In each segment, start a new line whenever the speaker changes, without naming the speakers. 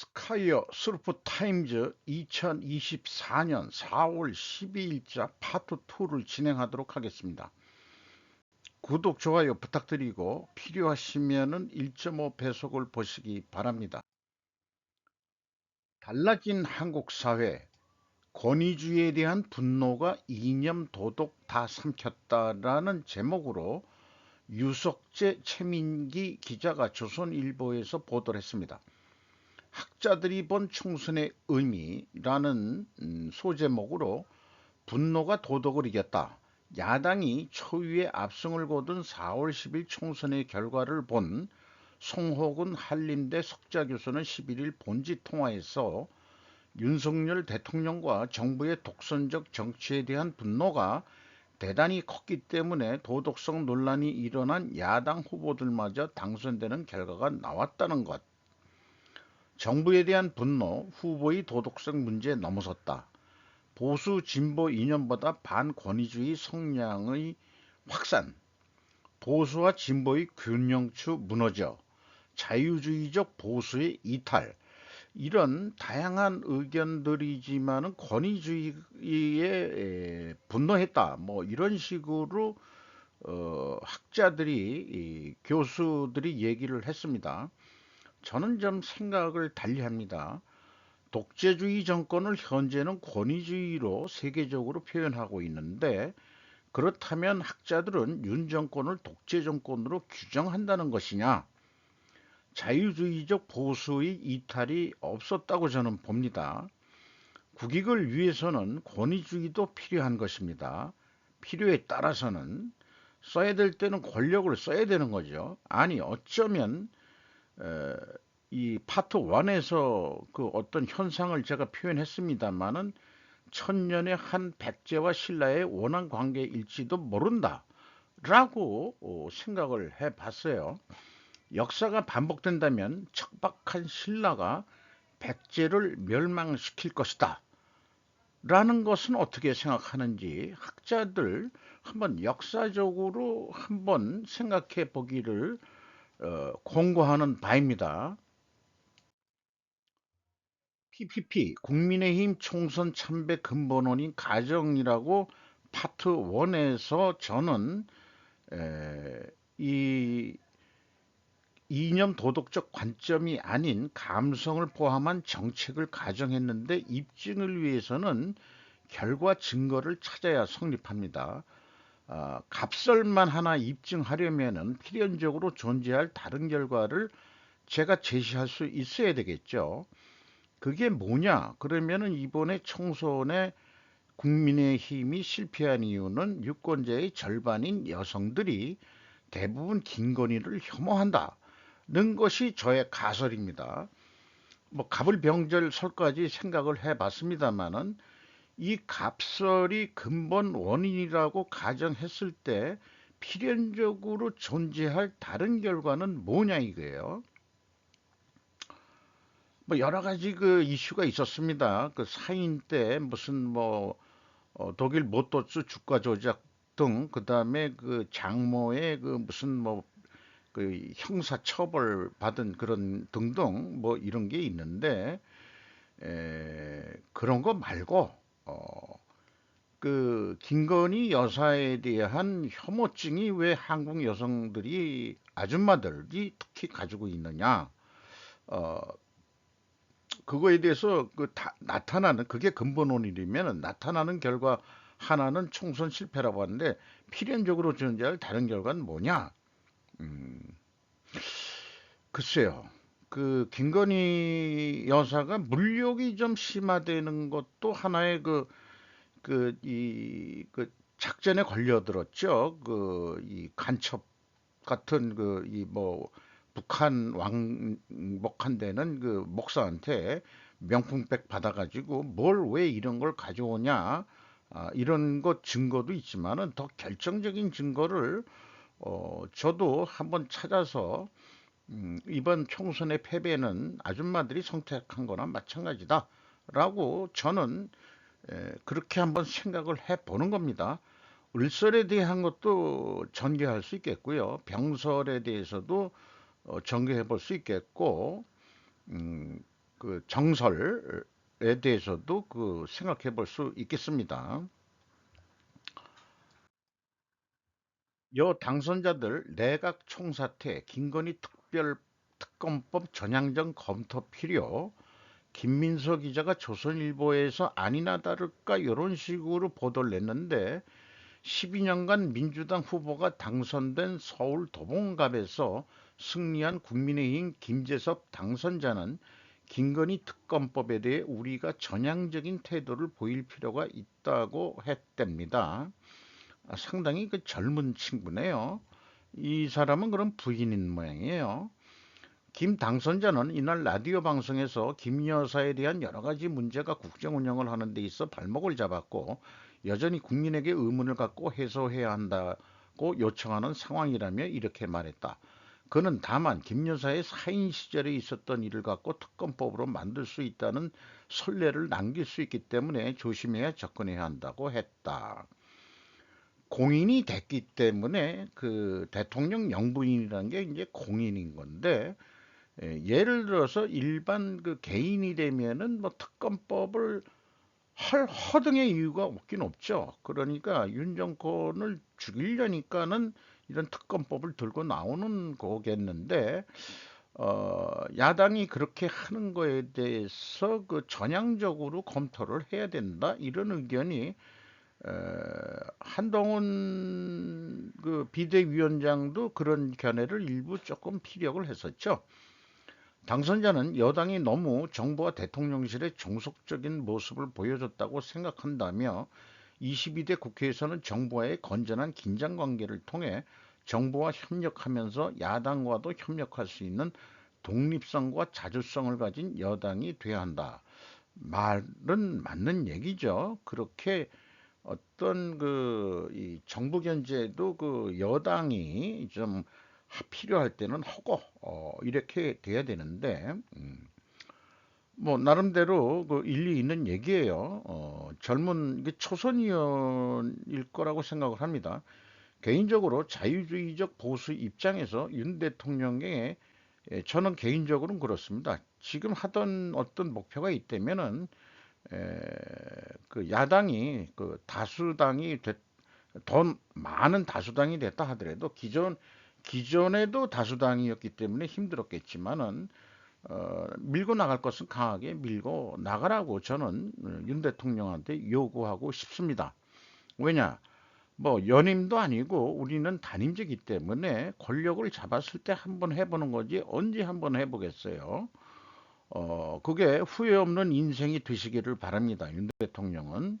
스카이어 서프타임즈 2024년 4월 12일자 파트 2를 진행하도록 하겠습니다. 구독, 좋아요 부탁드리고 필요하시면 1.5 배속을 보시기 바랍니다. 달라진 한국 사회, 권위주의에 대한 분노가 이념 도덕 다 삼켰다라는 제목으로 유석재 최민기 기자가 조선일보에서 보도를 했습니다. 학자들이 본 총선의 의미라는 소제목으로 분노가 도덕을 이겼다. 야당이 초유의 압승을 거둔 4월 10일 총선의 결과를 본 송호근 한림대 석좌 교수는 11일 본지 통화에서 윤석열 대통령과 정부의 독선적 정치에 대한 분노가 대단히 컸기 때문에 도덕성 논란이 일어난 야당 후보들마저 당선되는 결과가 나왔다는 것. 정부에 대한 분노, 후보의 도덕성 문제에 넘어섰다. 보수 진보 이념보다 반권위주의 성향의 확산, 보수와 진보의 균형추 무너져 자유주의적 보수의 이탈, 이런 다양한 의견들이지만은 권위주의에 분노했다. 뭐 이런 식으로 학자들이 교수들이 얘기를 했습니다. 저는 좀 생각을 달리합니다. 독재주의 정권을 현재는 권위주의로 세계적으로 표현하고 있는데, 그렇다면 학자들은 윤 정권을 독재 정권으로 규정한다는 것이냐? 자유주의적 보수의 이탈이 없었다고 저는 봅니다. 국익을 위해서는 권위주의도 필요한 것입니다. 필요에 따라서는 써야 될 때는 권력을 써야 되는 거죠. 아니, 어쩌면 이 파트 1에서 그 어떤 현상을 제가 표현했습니다마는 천년의 한 백제와 신라의 원한 관계일지도 모른다 라고 생각을 해봤어요. 역사가 반복된다면 척박한 신라가 백제를 멸망시킬 것이다 라는 것은 어떻게 생각하는지 학자들 한번 역사적으로 한번 생각해 보기를 공고하는 바입니다. PPP 국민의힘 총선 참배 근본원인 가정이라고 파트 1에서 저는 이 이념 도덕적 관점이 아닌 감성을 포함한 정책을 가정했는데 입증을 위해서는 결과 증거를 찾아야 성립합니다. 갑설만 하나 입증하려면은 필연적으로 존재할 다른 결과를 제가 제시할 수 있어야 되겠죠. 그게 뭐냐? 그러면은 이번에 총선에 국민의힘이 실패한 이유는 유권자의 절반인 여성들이 대부분 김건희를 혐오한다는 것이 저의 가설입니다. 뭐 갑을병절설까지 생각을 해봤습니다만은 이 갑설이 근본 원인이라고 가정했을 때 필연적으로 존재할 다른 결과는 뭐냐 이거예요. 뭐 여러 가지 그 이슈가 있었습니다. 그 사인 때 무슨 뭐 독일 모토츠 주가 조작 등 그다음에 그 장모의 그 무슨 뭐 그 형사 처벌 받은 그런 등등 뭐 이런 게 있는데 그런 거 말고 그 김건희 여사에 대한 혐오증이 왜 한국 여성들이 아줌마들이 특히 가지고 있느냐? 어, 그거에 대해서 나타나는 그게 근본원인이면 나타나는 결과 하나는 총선 실패라고 하는데 필연적으로 존재할 다른 결과는 뭐냐? 음, 글쎄요. 그 김건희 여사가 물욕이 좀 심화되는 것도 하나의 그 작전에 걸려들었죠. 그 이 간첩 같은 그 이 뭐 북한 왕복한되는 그 목사한테 명품백 받아가지고 뭘 왜 이런 걸 가져오냐, 이런 것 증거도 있지만은 더 결정적인 증거를 저도 한번 찾아서 이번 총선의 패배는 아줌마들이 선택한 거나 마찬가지다라고 저는 그렇게 한번 생각을 해보는 겁니다. 을설에 대한 것도 전개할 수 있겠고요. 병설에 대해서도 전개해 볼 수 있겠고, 음, 그 정설에 대해서도 그 생각해 볼 수 있겠습니다. 여 당선자들 내각 총사퇴, 김건희 특별 특검법 전향적 검토 필요, 김민서 기자가 조선일보에서 아니나 다를까 이런 식으로 보도를 냈는데 12년간 민주당 후보가 당선된 서울 도봉갑에서 승리한 국민의힘 김재섭 당선자는 김건희 특검법에 대해 우리가 전향적인 태도를 보일 필요가 있다고 했답니다. 상당히 그 젊은 친구네요. 이 사람은 그럼 부인인 모양이에요. 김 당선자는 이날 라디오 방송에서 김 여사에 대한 여러 가지 문제가 국정 운영을 하는 데 있어 발목을 잡았고 여전히 국민에게 의문을 갖고 해소해야 한다고 요청하는 상황이라며 이렇게 말했다. 그는 다만 김 여사의 사인 시절에 있었던 일을 갖고 특검법으로 만들 수 있다는 선례를 남길 수 있기 때문에 조심해야 접근해야 한다고 했다. 공인이 됐기 때문에 그 대통령 영부인이라는 게 이제 공인인 건데 예를 들어서 일반 그 개인이 되면은 뭐 특검법을 할 허등의 이유가 없긴 없죠. 그러니까 윤 정권을 죽이려니까는 이런 특검법을 들고 나오는 거겠는데 야당이 그렇게 하는 거에 대해서 그 전향적으로 검토를 해야 된다 이런 의견이 에, 한동훈 그 비대위원장도 그런 견해를 일부 조금 피력을 했었죠. 당선자는 여당이 너무 정부와 대통령실의 종속적인 모습을 보여줬다고 생각한다며 22대 국회에서는 정부와의 건전한 긴장 관계를 통해 정부와 협력하면서 야당과도 협력할 수 있는 독립성과 자주성을 가진 여당이 돼야 한다. 말은 맞는 얘기죠. 그렇게 어떤 그 정부 견제도 그 여당이 좀 필요할 때는 하고 이렇게 돼야 되는데 뭐 나름대로 그 일리 있는 얘기예요. 젊은 초선의원일 거라고 생각을 합니다. 개인적으로 자유주의적 보수 입장에서 윤 대통령의 저는 개인적으로는 그렇습니다. 지금 하던 어떤 목표가 있다면은 에, 그 야당이 그 다수당이 더 많은 다수당이 됐다 하더라도 기존에도 다수당이었기 때문에 힘들었겠지만은 밀고 나갈 것은 강하게 밀고 나가라고 저는 윤 대통령한테 요구하고 싶습니다. 왜냐? 뭐 연임도 아니고 우리는 단임제이기 때문에 권력을 잡았을 때 한번 해보는 거지 언제 한번 해보겠어요. 그게 후회 없는 인생이 되시기를 바랍니다. 윤 대통령은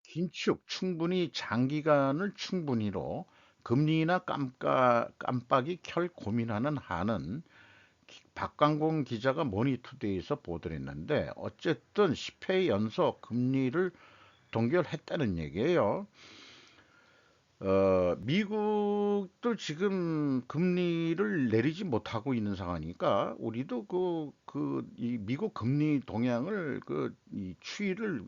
긴축 충분히 장기간을 충분히로 금리나 깜빡이 켤 고민하는 한은 박광공 기자가 머니투데이에서 보도를 했는데 어쨌든 10회 연속 금리를 동결했다는 얘기예요. 미국도 지금 금리를 내리지 못하고 있는 상황이니까 우리도 이 미국 금리 동향을 이 추이를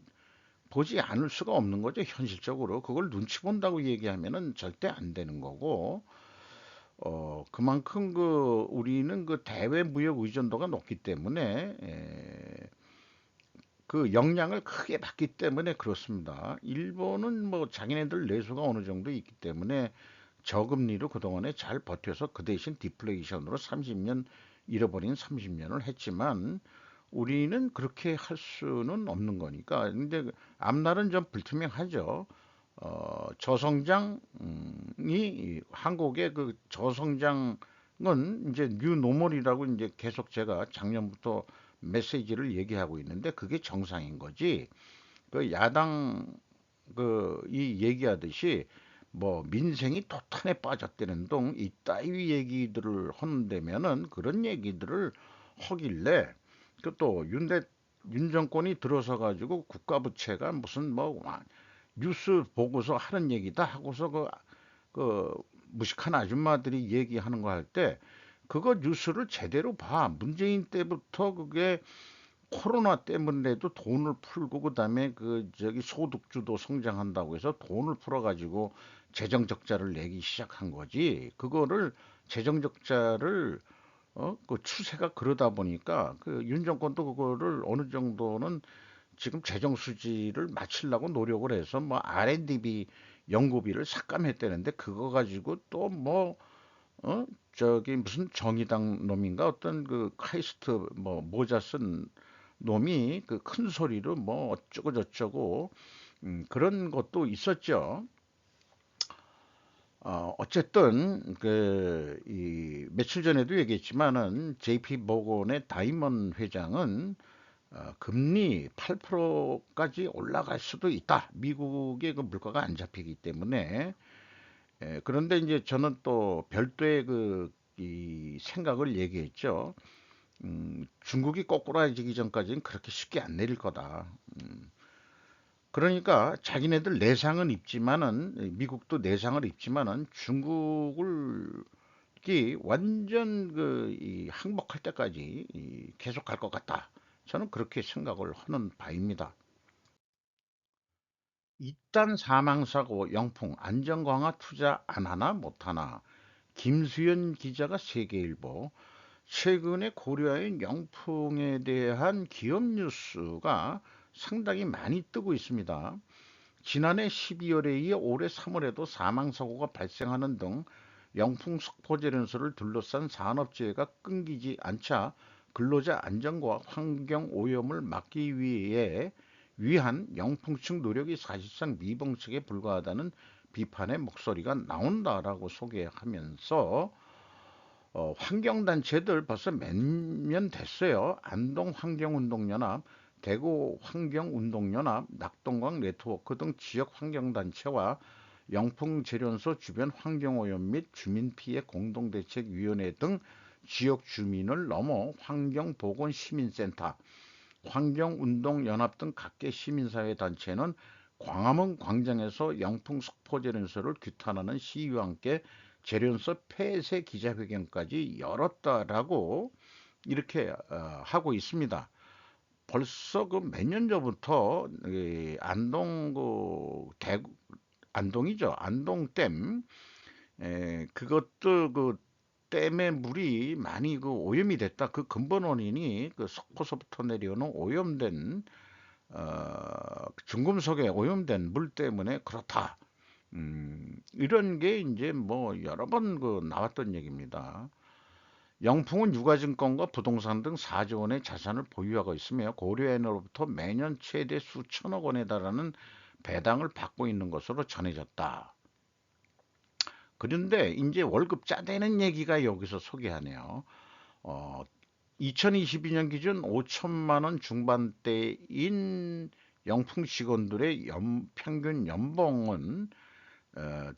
보지 않을 수가 없는 거죠, 현실적으로. 그걸 눈치 본다고 얘기하면은 절대 안 되는 거고, 그만큼 우리는 그 대외 무역 의존도가 높기 때문에, 그 영향을 크게 받기 때문에 그렇습니다. 일본은 뭐 자기네들 내수가 어느 정도 있기 때문에 저금리로 그동안에 잘 버텨서 그 대신 디플레이션으로 30년 잃어버린 30년을 했지만 우리는 그렇게 할 수는 없는 거니까. 근데 앞날은 좀 불투명하죠. 저성장이 한국의 그 저성장은 이제 뉴노멀이라고 이제 계속 제가 작년부터 메시지를 얘기하고 있는데 그게 정상인 거지. 그 야당 이 얘기하듯이 뭐 민생이 토탄에 빠졌다는 동 이따위 얘기들을 하는데면은 그런 얘기들을 하길래 그또윤 정권이 들어서 가지고 국가 부채가 무슨 뭐 뉴스 보고서 하는 얘기다 하고서 그 무식한 아줌마들이 얘기하는 거 할 때 그거 뉴스를 제대로 봐. 문재인 때부터 그게 코로나 때문에도 돈을 풀고 그다음에 그 저기 소득주도 성장한다고 해서 돈을 풀어가지고 재정 적자를 내기 시작한 거지. 그거를 재정 적자를 그 추세가 그러다 보니까 그 윤 정권도 그거를 어느 정도는 지금 재정 수지를 맞추려고 노력을 해서 뭐 R&D비 연구비를 삭감했다는데 그거 가지고 또 뭐 저기 무슨 정의당 놈인가 어떤 그 카이스트 뭐 모자 쓴 놈이 그 큰 소리로 뭐 어쩌고 저쩌고 그런 것도 있었죠. 어쨌든 그 이 며칠 전에도 얘기했지만은 JP 모건의 다이먼 회장은 금리 8%까지 올라갈 수도 있다. 미국의 그 물가가 안 잡히기 때문에. 그런데 이제 저는 또 별도의 그 이 생각을 얘기했죠. 중국이 꼬꾸라지기 전까지는 그렇게 쉽게 안 내릴 거다. 그러니까 자기네들 내상은 입지만은 미국도 내상을 입지만은 중국이 완전 그 이 항복할 때까지 계속 갈 것 같다. 저는 그렇게 생각을 하는 바입니다. 이딴 사망사고 영풍 안전 강화 투자 안 하나 못 하나. 김수현 기자가 세계일보 최근에 고려인 영풍에 대한 기업 뉴스가 상당히 많이 뜨고 있습니다. 지난해 12월에 이어 올해 3월에도 사망사고가 발생하는 등 영풍 석포제련소를 둘러싼 산업재해가 끊기지 않자 근로자 안전과 환경 오염을 막기 위한 영풍 측 노력이 사실상 미봉책에 불과하다는 비판의 목소리가 나온다라고 소개하면서 환경단체들 벌써 몇 년 됐어요. 안동 환경운동연합, 대구 환경운동연합, 낙동강 네트워크 등 지역 환경단체와 영풍재련소 주변 환경오염 및 주민피해 공동대책위원회 등 지역 주민을 넘어 환경보건시민센터, 환경운동연합 등 각계 시민사회 단체는 광화문 광장에서 영풍 석포재련소를 규탄하는 시위와 함께 재련소 폐쇄 기자회견까지 열었다라고 이렇게 하고 있습니다. 벌써 그 몇 년 전부터 안동 그 대구 안동이죠. 안동댐 그것도 그 댐의 물이 많이 그 오염이 됐다. 그 근본 원인이 그 석고서부터 내려오는 오염된 중금속에 오염된 물 때문에 그렇다. 이런 게 이제 뭐 여러 번 그 나왔던 얘기입니다. 영풍은 유가증권과 부동산 등 4조 원의 자산을 보유하고 있으며 고려인으로부터 매년 최대 수천억 원에 달하는 배당을 받고 있는 것으로 전해졌다. 그런데 이제 월급 짜대는 얘기가 여기서 소개하네요. 어, 2022년 기준 5천만 원 중반대인 영풍 직원들의 평균 연봉은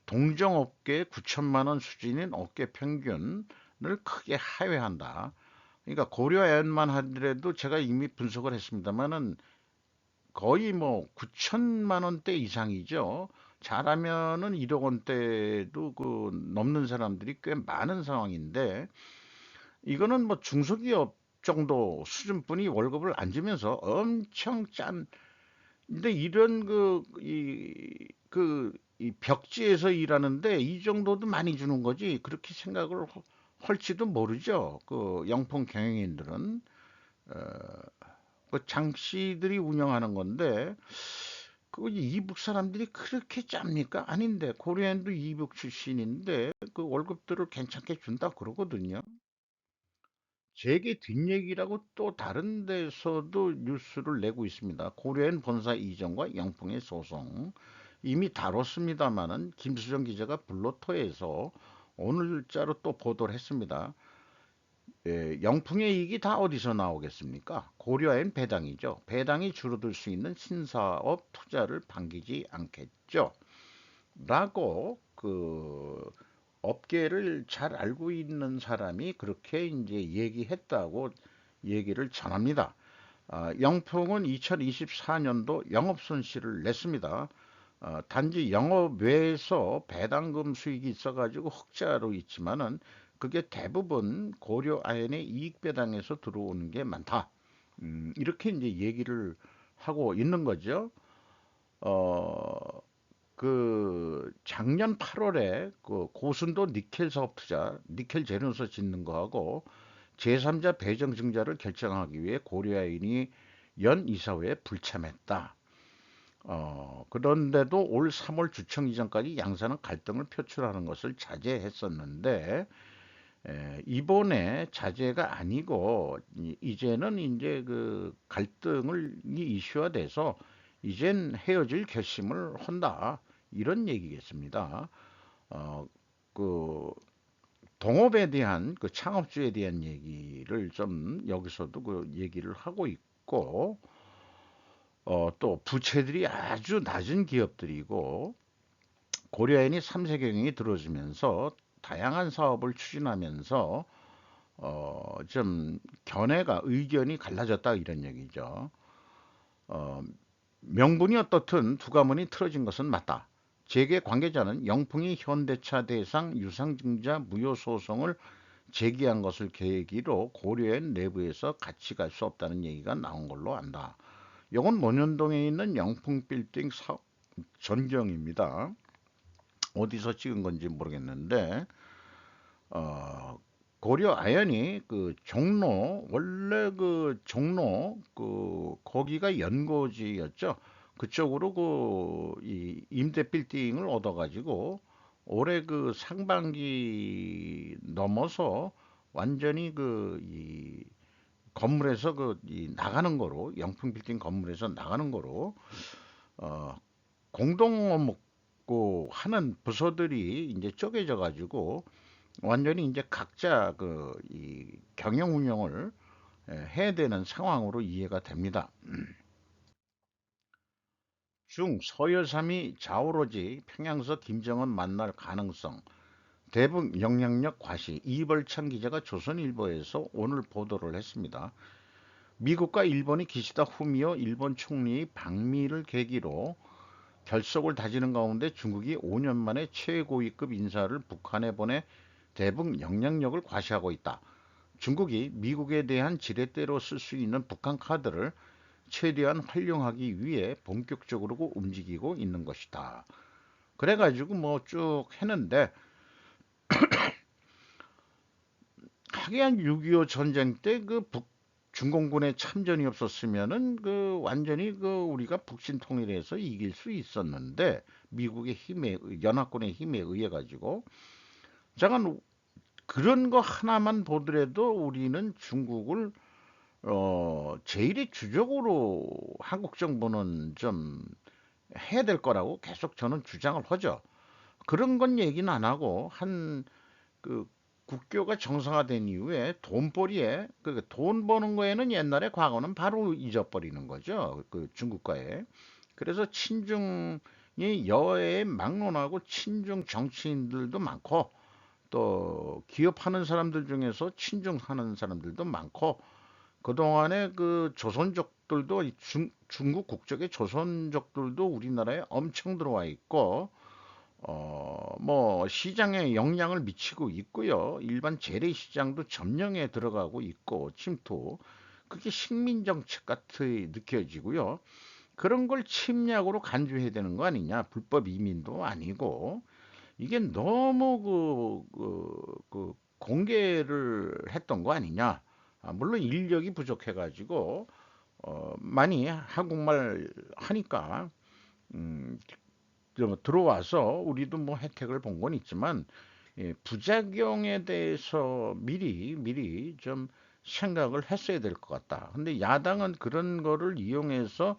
동종업계 9천만 원 수준인 업계 평균을 크게 하회한다. 그러니까 고려아연만 하더라도 제가 이미 분석을 했습니다만은 거의 뭐 9천만 원대 이상이죠. 잘하면은 1억 원대도 그 넘는 사람들이 꽤 많은 상황인데 이거는 뭐 중소기업 정도 수준뿐이 월급을 안 주면서 엄청 짠. 근데 이런 이 벽지에서 일하는데 이 정도도 많이 주는 거지. 그렇게 생각을 할지도 모르죠. 그 영풍 경영인들은 그 장씨들이 운영하는 건데 그 이북 사람들이 그렇게 짭니까? 아닌데 코리안도 이북 출신인데 그 월급들을 괜찮게 준다 그러거든요. 제게 뒷얘기라고 또 다른 데서도 뉴스를 내고 있습니다. 고려인 본사 이전과 영풍의 소송 이미 다뤘습니다마는 김수정 기자가 블로터에서 오늘자로 또 보도를 했습니다. 영풍의 이익이 다 어디서 나오겠습니까? 고려인 배당이죠. 배당이 줄어들 수 있는 신사업 투자를 반기지 않겠죠. 라고 그 업계를 잘 알고 있는 사람이 그렇게 이제 얘기했다고 얘기를 전합니다. 영풍은 2024년도 영업 손실을 냈습니다. 단지 영업 외에서 배당금 수익이 있어가지고 흑자로 있지만은 그게 대부분 고려아연의 이익 배당에서 들어오는 게 많다. 이렇게 이제 얘기를 하고 있는 거죠. 어, 그 작년 8월에 그 고순도 니켈 사업 투자, 니켈 재련소 짓는 거하고 제3자 배정 증자를 결정하기 위해 고려아인이 연 이사회에 불참했다. 그런데도 올 3월 주청 이전까지 양사는 갈등을 표출하는 것을 자제했었는데 이번에 자제가 아니고 이제는 이제 그 갈등을 이슈화돼서 이젠 헤어질 결심을 한다 이런 얘기겠습니다. 어, 그 동업에 대한 그 창업주에 대한 얘기를 좀 여기서도 그 얘기를 하고 있고 또 부채들이 아주 낮은 기업들이고 고려인이 3세 경영이 들어지면서 다양한 사업을 추진하면서 좀 견해가 의견이 갈라졌다 이런 얘기죠. 어, 명분이 어떻든 두 가문이 틀어진 것은 맞다. 재계 관계자는 영풍이 현대차 대상 유상증자 무효 소송을 제기한 것을 계기로 고려인 내부에서 같이 갈 수 없다는 얘기가 나온 걸로 안다. 이건 논현동에 있는 영풍 빌딩 전경입니다. 어디서 찍은 건지 모르겠는데 어, 고려 아연이 그 종로 원래 그 종로 그 거기가 연고지였죠. 그쪽으로 그 이 임대 빌딩을 얻어가지고 올해 그 상반기 넘어서 완전히 그 이 건물에서 그 이 나가는 거로 영풍 빌딩 건물에서 나가는 거로 어, 공동 업무 하는 부서들이 이제 쪼개져 가지고 완전히 이제 각자 그 이 경영 운영을 해야 되는 상황으로 이해가 됩니다. 중 서열3위 좌오로지 평양서 김정은 만날 가능성 대북 영향력 과시 이벌찬 기자가 조선일보에서 오늘 보도를 했습니다. 미국과 일본이 기시다 후미오 일본 총리의 방미를 계기로 결속을 다지는 가운데 중국이 5년 만에 최고위급 인사를 북한에 보내 대북 영향력을 과시하고 있다. 중국이 미국에 대한 지렛대로 쓸 수 있는 북한 카드를 최대한 활용하기 위해 본격적으로 움직이고 있는 것이다. 그래가지고 뭐 쭉 했는데 하기한 6.25 전쟁 때 그 중공군의 참전이 없었으면은 그 완전히 그 우리가 북sin 통일해서 이길 수 있었는데 미국의 힘에 연합군의 힘에 의해 가지고 잠깐 그런 거 하나만 보더라도 우리는 중국을 제1의 주적으로 한국 정부는 좀 해야 될 거라고 계속 저는 주장을 하죠. 그런 건 얘기는 안 하고 한 그 국교가 정상화된 이후에 돈벌이에 그 돈 버는 거에는 옛날에 과거는 바로 잊어버리는 거죠. 그 중국과의. 그래서 친중이 여에 막론하고 친중 정치인들도 많고 또 기업하는 사람들 중에서 친중하는 사람들도 많고 그동안에 그 조선족들도 중국 국적의 조선족들도 우리나라에 엄청 들어와 있고 뭐 시장에 영향을 미치고 있고요. 일반 재래시장도 점령에 들어가고 있고 침투. 그게 식민 정책 같이 느껴지고요. 그런 걸 침략으로 간주해야 되는 거 아니냐? 불법 이민도 아니고 이게 너무 공개를 했던 거 아니냐? 물론 인력이 부족해가지고 많이 한국말 하니까 음, 들어와서 우리도 뭐 혜택을 본 건 있지만 부작용에 대해서 미리 좀 생각을 했어야 될 것 같다. 근데 야당은 그런 거를 이용해서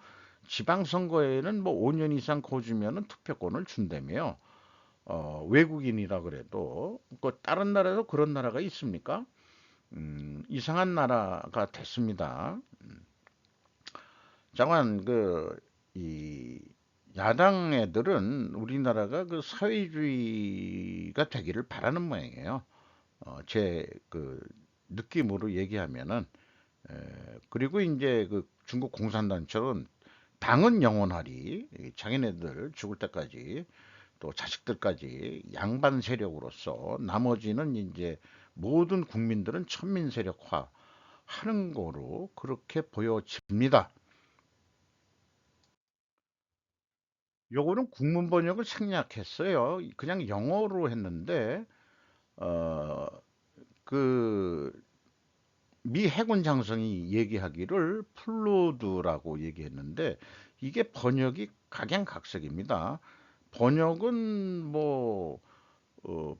지방선거에는 뭐 5년 이상 거주면은 투표권을 준다며요. 외국인이라 그래도 그 다른 나라도 그런 나라가 있습니까? 이상한 나라가 됐습니다. 잠깐 이 야당 애들은 우리나라가 그 사회주의가 되기를 바라는 모양이에요. 제 그 느낌으로 얘기하면은 그리고 이제 그 중국 공산당처럼 당은 영원하리 자기네들 죽을 때까지 또 자식들까지 양반 세력으로서 나머지는 이제 모든 국민들은 천민 세력화 하는 거로 그렇게 보여집니다. 요거는 국문 번역을 생략했어요. 그냥 영어로 했는데 어, 그 미 해군 장성이 얘기하기를 플루드라고 얘기했는데 이게 번역이 각양각색입니다. 번역은 뭐 어,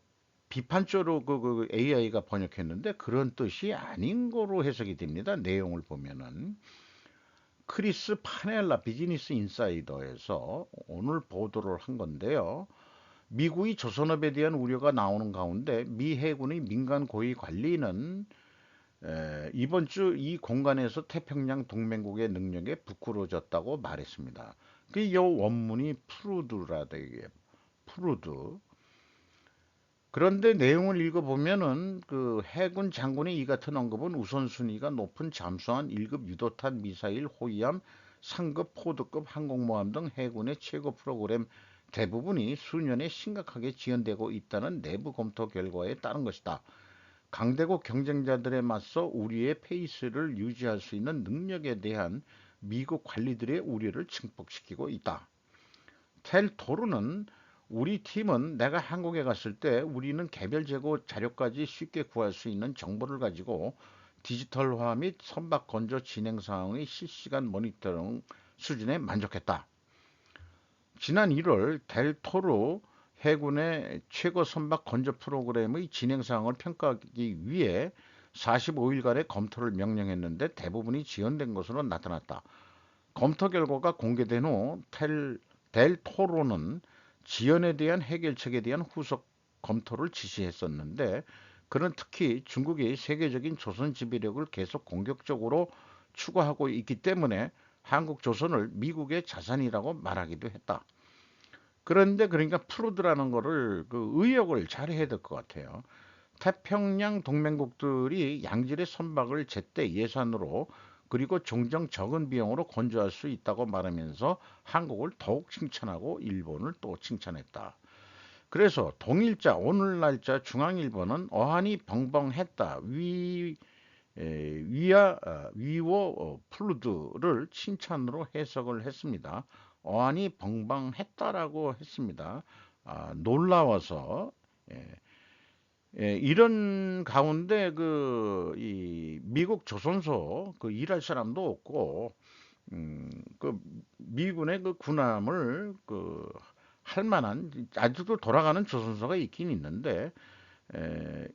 비판적으로 그 AI가 번역했는데 그런 뜻이 아닌 거로 해석이 됩니다. 내용을 보면은 크리스 파넬라 비즈니스 인사이더에서 오늘 보도를 한 건데요. 미국이 조선업에 대한 우려가 나오는 가운데 미 해군의 민간 고위 관리는 이번 주 이 공간에서 태평양 동맹국의 능력에 부끄러워졌다고 말했습니다. 그 요 원문이 푸르드라다 이게 푸르드. 그런데 내용을 읽어보면은 그 해군 장군의 이 같은 언급은 우선순위가 높은 잠수함 1급 유도탄 미사일 호위함 상급 포드급 항공모함 등 해군의 최고 프로그램 대부분이 수년에 심각하게 지연되고 있다는 내부 검토 결과에 따른 것이다. 강대국 경쟁자들에 맞서 우리의 페이스를 유지할 수 있는 능력에 대한 미국 관리들의 우려를 증폭시키고 있다. 텔 토르는 우리 팀은 내가 한국에 갔을 때 우리는 개별 재고 자료까지 쉽게 구할 수 있는 정보를 가지고 디지털화 및 선박 건조 진행 상황의 실시간 모니터링 수준에 만족했다. 지난 1월 델 토르 해군의 최고 선박 건조 프로그램의 진행 사항을 평가하기 위해 45일간의 검토를 명령했는데 대부분이 지연된 것으로 나타났다. 검토 결과가 공개된 후 델 토로는 지연에 대한 해결책에 대한 후속 검토를 지시했었는데 그는 특히 중국이 세계적인 조선 지배력을 계속 공격적으로 추구하고 있기 때문에 한국 조선을 미국의 자산이라고 말하기도 했다. 그런데 그러니까 프루드라는 거를 그 의역을 잘 해야 될 것 같아요. 태평양 동맹국들이 양질의 선박을 제때 예산으로 그리고 종종 적은 비용으로 건조할 수 있다고 말하면서 한국을 더욱 칭찬하고 일본을 또 칭찬했다. 그래서 동일자 오늘 날짜 중앙일보는 어한이 벙벙했다 위워 플루드를 칭찬으로 해석을 했습니다. 어안이 벙벙했다라고 했습니다. 놀라워서 예, 이런 가운데 이 미국 조선소 그 일할 사람도 없고 그 미군의 그 군함을 그 할 만한 아직도 돌아가는 조선소가 있긴 있는데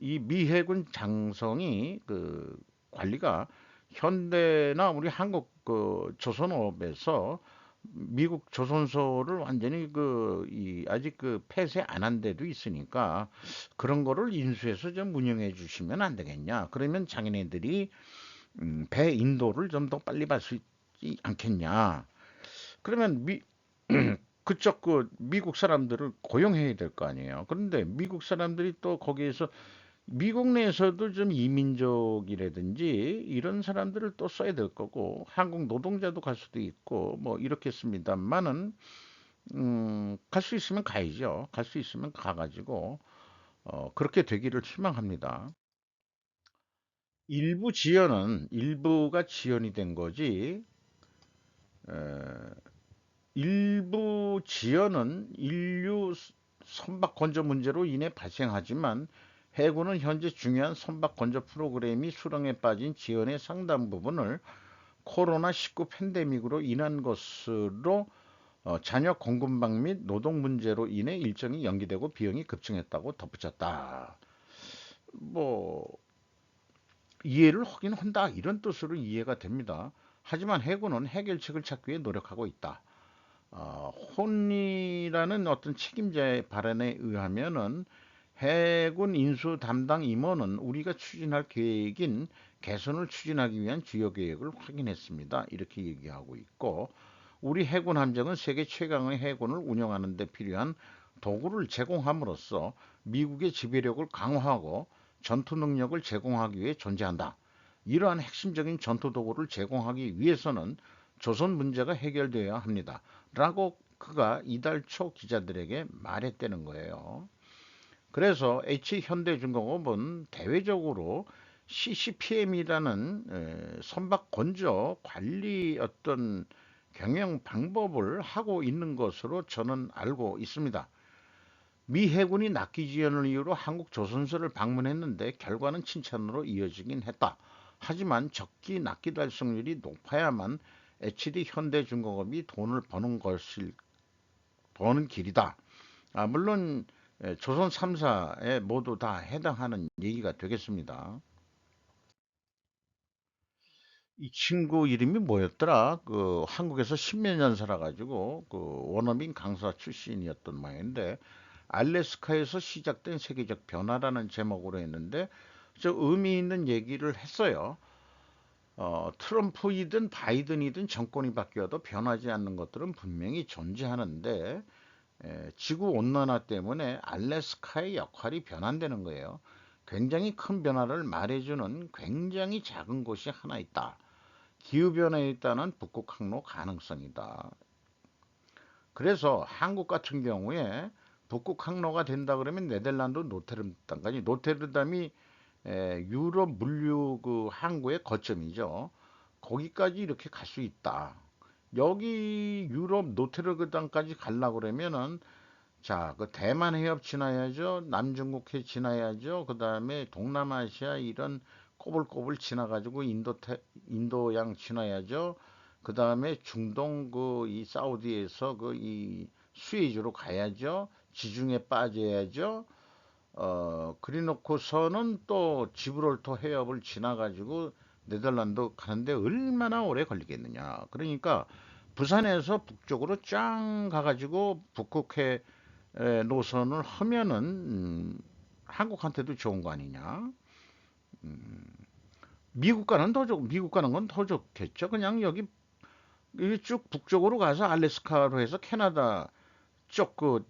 이 미해군 장성이 그 관리가 현대나 우리 한국 그 조선업에서 미국 조선소를 완전히 이 아직 그 폐쇄 안 한 데도 있으니까 그런 거를 인수해서 좀 운영해 주시면 안 되겠냐. 그러면 자기네들이 배 인도를 좀 더 빨리 받을 수 있지 않겠냐. 그러면 그쪽 그 미국 사람들을 고용해야 될 거 아니에요. 그런데 미국 사람들이 또 거기에서 미국 내에서도 좀 이민족이라든지 이런 사람들을 또 써야 될 거고 한국 노동자도 갈 수도 있고 뭐 이렇겠습니다만은 갈 수 있으면 가야죠. 갈 수 있으면 가가지고 그렇게 되기를 희망합니다. 일부가 지연이 된 거지. 에, 일부 지연은 인류 선박 건조 문제로 인해 발생하지만 해군은 현재 중요한 선박 건조 프로그램이 수렁에 빠진 지연의 상당 부분을 코로나19 팬데믹으로 인한 것으로 잔여 공급망 및 노동 문제로 인해 일정이 연기되고 비용이 급증했다고 덧붙였다. 뭐 이해를 하긴 한다 이런 뜻으로 이해가 됩니다. 하지만 해군은 해결책을 찾기 위해 노력하고 있다. 혼이라는 어떤 책임자의 발언에 의하면은 해군 인수 담당 임원은 우리가 추진할 계획인 개선을 추진하기 위한 주요 계획을 확인했습니다. 이렇게 얘기하고 있고 우리 해군 함정은 세계 최강의 해군을 운영하는 데 필요한 도구를 제공함으로써 미국의 지배력을 강화하고 전투 능력을 제공하기 위해 존재한다. 이러한 핵심적인 전투 도구를 제공하기 위해서는 조선 문제가 해결되어야 합니다. 라고 그가 이달 초 기자들에게 말했다는 거예요. 그래서 H현대중공업은 대외적으로 CCPM이라는 선박 건조 관리 어떤 경영 방법을 하고 있는 것으로 저는 알고 있습니다. 미 해군이 낙기 지연을 이유로 한국 조선소를 방문했는데 결과는 칭찬으로 이어지긴 했다. 하지만 적기 납기 달성률이 높아야만 HD 현대중공업이 돈을 버는 길이다. 물론 조선 3사에 모두 다 해당하는 얘기가 되겠습니다. 이 친구 이름이 뭐였더라? 그 한국에서 십몇 년 살아가지고 그 원어민 강사 출신이었던 모양인데 알래스카에서 시작된 세계적 변화라는 제목으로 했는데 저 의미 있는 얘기를 했어요. 트럼프이든 바이든이든 정권이 바뀌어도 변하지 않는 것들은 분명히 존재하는데 지구 온난화 때문에 알래스카의 역할이 변한다는 거예요. 굉장히 큰 변화를 말해주는 굉장히 작은 곳이 하나 있다. 기후변화에 따른 북극 항로 가능성이다. 그래서 한국 같은 경우에 북극 항로가 된다 그러면 네덜란드 노테르담까지 노테르담이 유럽 물류 그 항구의 거점이죠. 거기까지 이렇게 갈 수 있다. 여기 유럽 노테르담까지 가려고 그러면은 자, 그 대만 해협 지나야죠. 남중국 해 지나야죠. 그 다음에 동남아시아 이런 꼬불꼬불 지나가지고 인도양 지나야죠. 그 다음에 중동 그 이 사우디에서 그 이 수에즈로 가야죠. 지중해 빠져야죠. 그리놓고서는 또 지브롤터 해협을 지나가지고 네덜란드 가는데 얼마나 오래 걸리겠느냐. 그러니까 부산에서 북쪽으로 쫙 가가지고 북극해 노선을 하면은 한국한테도 좋은 거 아니냐? 미국 가는 건 더 좋겠죠. 그냥 여기 쭉 북쪽으로 가서 알래스카로 해서 캐나다 쪽 그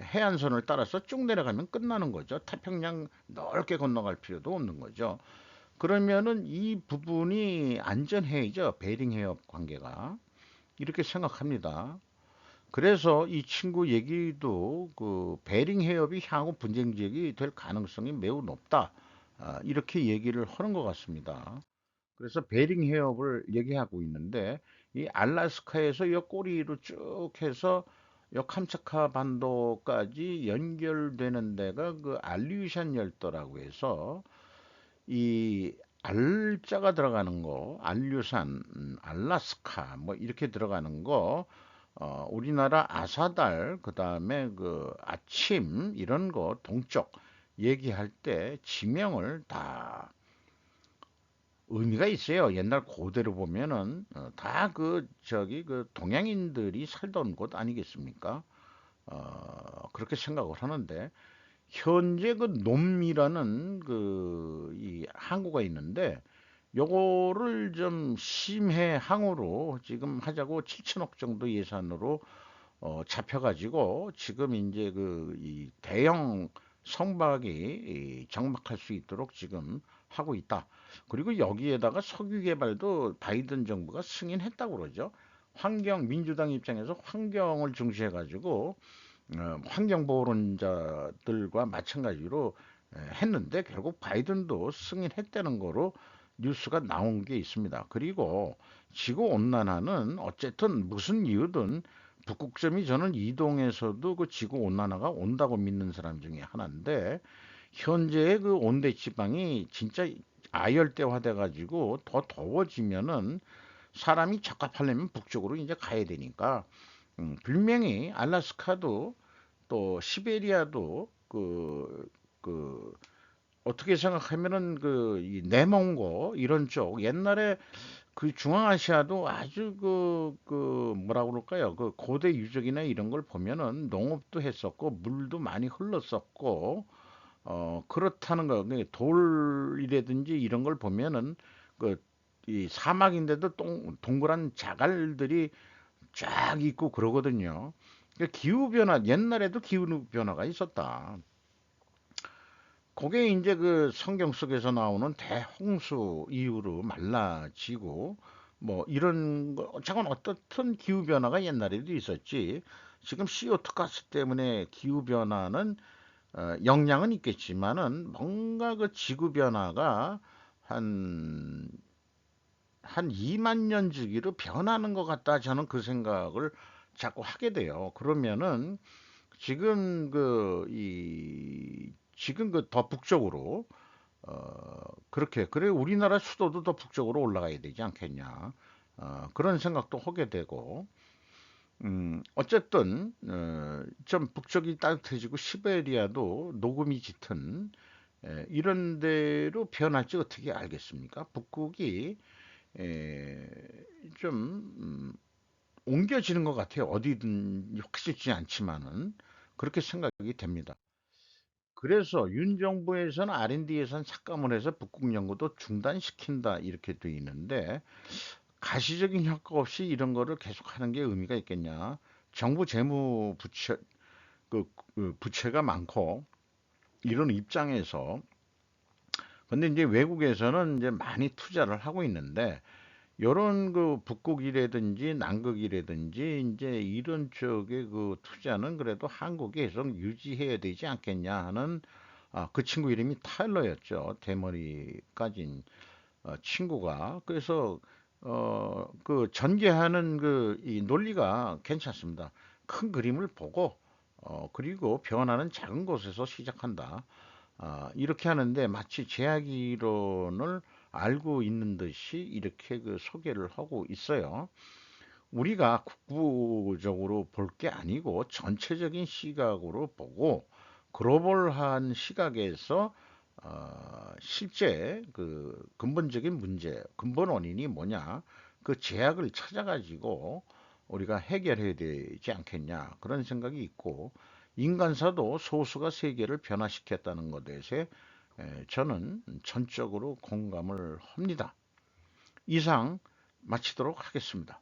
해안선을 따라서 쭉 내려가면 끝나는 거죠. 태평양 넓게 건너갈 필요도 없는 거죠. 그러면은 이 부분이 안전해이죠. 베링 해협 관계가 이렇게 생각합니다. 그래서 이 친구 얘기도 그 베링 해협이 향후 분쟁 지역이 될 가능성이 매우 높다. 이렇게 얘기를 하는 것 같습니다. 그래서 베링 해협을 얘기하고 있는데 이 알래스카에서 이 꼬리로 쭉 해서 이 캄차카 반도까지 연결되는 데가 그 알류션 열도라고 해서 이 알자가 들어가는 거, 알류산, 알라스카 뭐 이렇게 들어가는 거 우리나라 아사달, 그 다음에 그 아침 이런 거 동쪽 얘기할 때 지명을 다 의미가 있어요. 옛날 고대로 보면은 다 그 저기 그 동양인들이 살던 곳 아니겠습니까? 그렇게 생각을 하는데 현재 그 놈이라는 그 이 항구가 있는데 요거를 좀 심해 항으로 지금 하자고 7천억 정도 예산으로 잡혀가지고 지금 이제 그 이 대형 성박이 정박할 수 있도록 지금 하고 있다. 그리고 여기에다가 석유 개발도 바이든 정부가 승인했다고 그러죠. 민주당 입장에서 환경을 중시해가지고 환경보호론자들과 마찬가지로 했는데 결국 바이든도 승인했다는 거로 뉴스가 나온 게 있습니다. 그리고 지구 온난화는 어쨌든 무슨 이유든 북극점이 저는 이동에서도 그 지구 온난화가 온다고 믿는 사람 중에 하나인데 현재의 그 온대 지방이 진짜 아열대화돼 가지고 더 더워지면은 사람이 적합하려면 북쪽으로 이제 가야 되니까 분명히 알래스카도 또 시베리아도 그 어떻게 생각하면은 이 내몽고 이런 쪽 옛날에 그 중앙아시아도 아주 뭐라 그럴까요? 그 고대 유적이나 이런 걸 보면은 농업도 했었고 물도 많이 흘렀었고 그렇다는 거. 돌이라든지 이런 걸 보면은 그 이 사막인데도 동그란 자갈들이 쫙 있고 그러거든요. 그러니까 기후 변화 옛날에도 기후 변화가 있었다. 그게 이제 그 성경 속에서 나오는 대홍수 이후로 말라지고 뭐 이런 거 잠깐 어떻든 기후 변화가 옛날에도 있었지. 지금 CO2 가스 때문에 기후 변화는 영향은 있겠지만은 뭔가 그 지구 변화가 한 한 2만 년 주기로 변하는 것 같다. 저는 그 생각을 자꾸 하게 돼요. 그러면은 지금 지금 그 더 북쪽으로 그렇게 그래 우리나라 수도도 더 북쪽으로 올라가야 되지 않겠냐. 그런 생각도 하게 되고 어쨌든 좀 북쪽이 따뜻해지고 시베리아도 녹음이 짙은 이런 데로 변할지 어떻게 알겠습니까? 북극이 에, 좀 옮겨지는 것 같아요. 어디든 확실치 않지만은 그렇게 생각이 됩니다. 그래서 윤 정부에서는 R&D 예산 삭감을 해서 북극 연구도 중단시킨다 이렇게 돼 있는데 가시적인 효과 없이 이런 거를 계속하는 게 의미가 있겠냐? 정부 재무 부채 그 부채가 많고 이런 입장에서 근데 이제 외국에서는 이제 많이 투자를 하고 있는데 요런 그 북극이라든지 남극이라든지 이제 이런 쪽의 그 투자는 그래도 한국에 계속 유지해야 되지 않겠냐 하는 그 친구 이름이 타일러였죠. 대머리 까진 친구가 그래서 그 전개하는 그 이 논리가 괜찮습니다. 큰 그림을 보고 그리고 변화는 작은 곳에서 시작한다. 이렇게 하는데 마치 제약 이론을 알고 있는 듯이 이렇게 그 소개를 하고 있어요. 우리가 국부적으로 볼 게 아니고 전체적인 시각으로 보고 글로벌한 시각에서 실제 그 근본적인 문제, 근본 원인이 뭐냐, 그 제약을 찾아가지고 우리가 해결해야 되지 않겠냐 그런 생각이 있고 인간사도 소수가 세계를 변화시켰다는 것에 저는 전적으로 공감을 합니다. 이상 마치도록 하겠습니다.